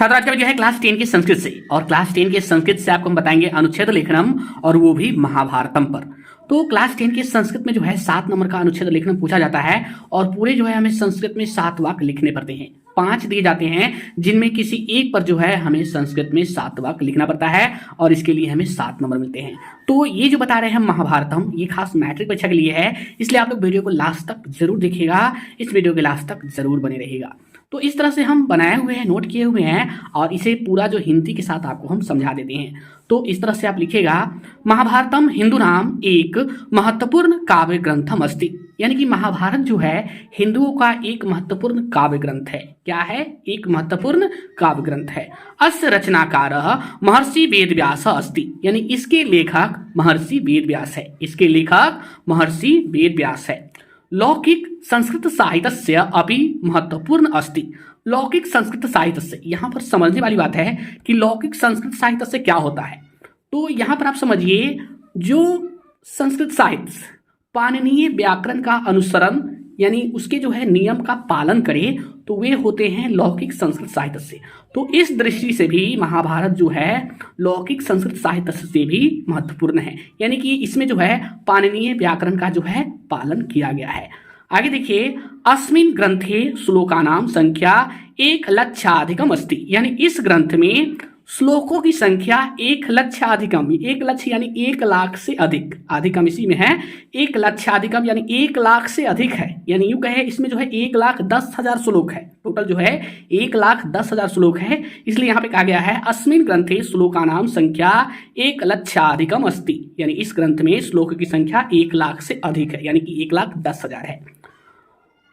छात्र आज का वीडियो है क्लास 10 की संस्कृत से, और क्लास 10 के संस्कृत से आपको हम बताएंगे अनुच्छेद लेखनम, और वो भी महाभारतम पर। तो क्लास 10 के संस्कृत में जो है 7 नंबर का अनुच्छेद लेखनम पूछा जाता है, और पूरे जो है हमें संस्कृत में 7 वाक्य लिखने पड़ते हैं। 5 दिए जाते हैं जिनमें किसी एक पर जो है हमें संस्कृत में 7 वाक्य लिखना पड़ता है, और इसके लिए हमें 7 नंबर मिलते हैं। तो ये जो बता रहे हैं महाभारतम, ये खास मैट्रिक परीक्षा के लिए है, इसलिए आप लोग वीडियो को लास्ट तक जरूर देखिएगा, इस वीडियो के लास्ट तक जरूर बने रहिएगा। तो इस तरह से हम बनाए हुए हैं, नोट किए हुए हैं, और इसे पूरा जो हिंदी के साथ आपको हम समझा देते हैं। तो इस तरह से आप लिखिएगा, महाभारतम हिंदू नाम एक महत्वपूर्ण काव्य ग्रंथम अस्ति, यानी कि महाभारत जो है हिंदुओं का एक महत्वपूर्ण काव्य ग्रंथ है। क्या है? एक महत्वपूर्ण काव्य ग्रंथ है। अस्य रचनाकार महर्षि वेदव्यास अस्ति, यानी इसके लेखक महर्षि वेदव्यास है। इसके लेखक महर्षि वेदव्यास है। लौकिक संस्कृत साहित्य अपि महत्वपूर्ण अस्ति। लौकिक संस्कृत साहित्य से, यहाँ पर समझने वाली बात है कि लौकिक संस्कृत साहित्य से क्या होता है। तो यहाँ पर आप समझिए, जो संस्कृत साहित्य पाणिनीय व्याकरण का अनुसरण, यानी उसके जो है नियम का पालन करे, तो वे होते हैं लौकिक संस्कृत साहित्य से। तो इस दृष्टि से भी महाभारत जो है लौकिक संस्कृत साहित्य से भी महत्वपूर्ण है, यानी कि इसमें जो है पाणिनीय व्याकरण का जो है पालन किया गया है। आगे देखिए, अस्मिन् ग्रंथे श्लोकानाम संख्या 1,00,000 अस्ति, यानी इस ग्रंथ में श्लोकों की संख्या 1,00,000, 1 लक्ष्य यानी 1 लाख से अधिक, अधिकम इसी में है, 1,00,000 यानी 1 लाख से अधिक है। यानी यूं कहे इसमें जो है 1,10,000 श्लोक है, टोटल जो है 1,10,000 श्लोक है। इसलिए यहाँ पे कहा गया है अस्मिन् ग्रंथे श्लोका नाम संख्या 1,00,000 अस्ति, यानी इस ग्रंथ में श्लोक की संख्या 1 लाख से अधिक है, यानी कि 1,10,000 है।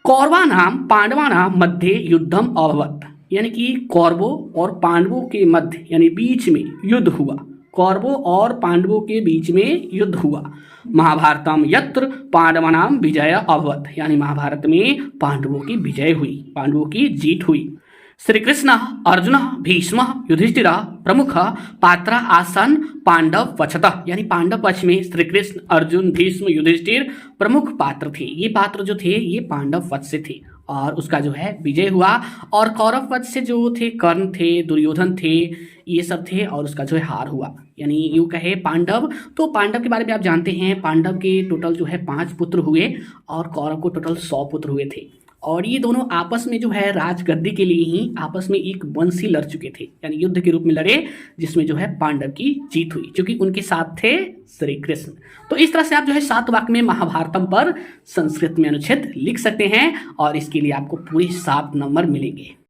कौरवानाम पांडवानाम मध्य युद्धम अभवत्, यानी कि कौरवों और पांडवों के मध्य यानी बीच में युद्ध हुआ। कौरवों और पांडवों के बीच में युद्ध हुआ। महाभारतम यत्र पांडवानाम विजय अभवत्, यानी महाभारत में पांडवों की विजय हुई, पांडवों की जीत हुई। श्री कृष्ण अर्जुन भीष्म युधिष्ठिर प्रमुख पात्र आसन पांडव पक्षतः, यानी पांडव पक्ष में श्री कृष्ण अर्जुन भीष्म युधिष्ठिर प्रमुख पात्र थे। ये पात्र जो थे ये पांडव पक्ष से थे, और उसका जो है विजय हुआ। और कौरव पक्ष से जो थे कर्ण थे, दुर्योधन थे, ये सब थे, और उसका जो है हार हुआ। यानी यूं कहे पांडव, तो पांडव के बारे में आप जानते हैं, पांडव के टोटल जो है 5 पुत्र हुए, और कौरव को टोटल 100 पुत्र हुए थे। और ये दोनों आपस में जो है राजगद्दी के लिए ही आपस में एक वंश ही लड़ चुके थे, यानी युद्ध के रूप में लड़े, जिसमें जो है पांडव की जीत हुई, क्योंकि उनके साथ थे श्री कृष्ण। तो इस तरह से आप जो है 7 वाक्य में महाभारतम पर संस्कृत में अनुच्छेद लिख सकते हैं, और इसके लिए आपको पूरे 7 नंबर मिलेंगे।